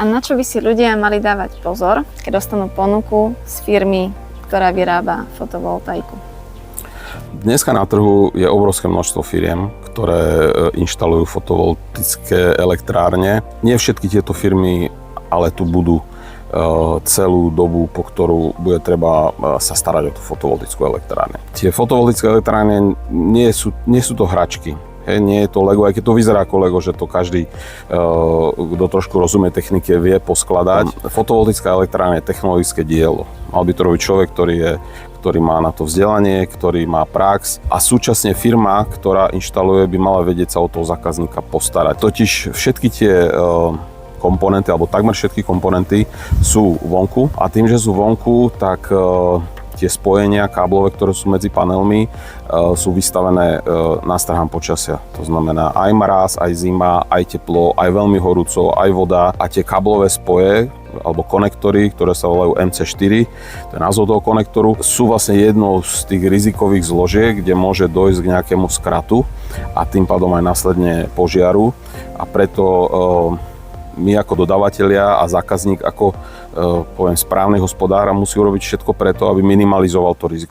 A na čo by si ľudia mali dávať pozor, keď dostanú ponuku z firmy, ktorá vyrába fotovoltaiku? Dneska na trhu je obrovské množstvo firiem, ktoré inštalujú fotovoltaické elektrárne. Nie všetky tieto firmy ale tu budú celú dobu, po ktorú bude treba sa starať o tú fotovoltaickú elektrárne. Tie fotovoltaické elektrárne nie sú to hračky. Nie je to Lego, aj keď to vyzerá ako Lego, že to každý, kto trošku rozumie technike, vie poskladať. Fotovoltaická elektrárne je technologické dielo. Mal by to robiť človek, ktorý má na to vzdelanie, ktorý má prax a súčasne firma, ktorá inštaluje, by mala vedieť sa o toho zákazníka postarať. Totiž všetky tie komponenty, alebo takmer všetky komponenty sú vonku a tým, že sú vonku, tak tie spojenia káblové, ktoré sú medzi panelmi, sú vystavené nástrahám počasia. To znamená aj mráz, aj zima, aj teplo, aj veľmi horúco, aj voda a tie káblové spoje alebo konektory, ktoré sa volajú MC4, to je názov toho konektoru, sú vlastne jednou z tých rizikových zložiek, kde môže dojsť k nejakému skratu a tým pádom aj následne požiaru a preto my ako dodavatelia a zákazník ako poviem správny hospodár musí urobiť všetko preto, aby minimalizoval to riziko.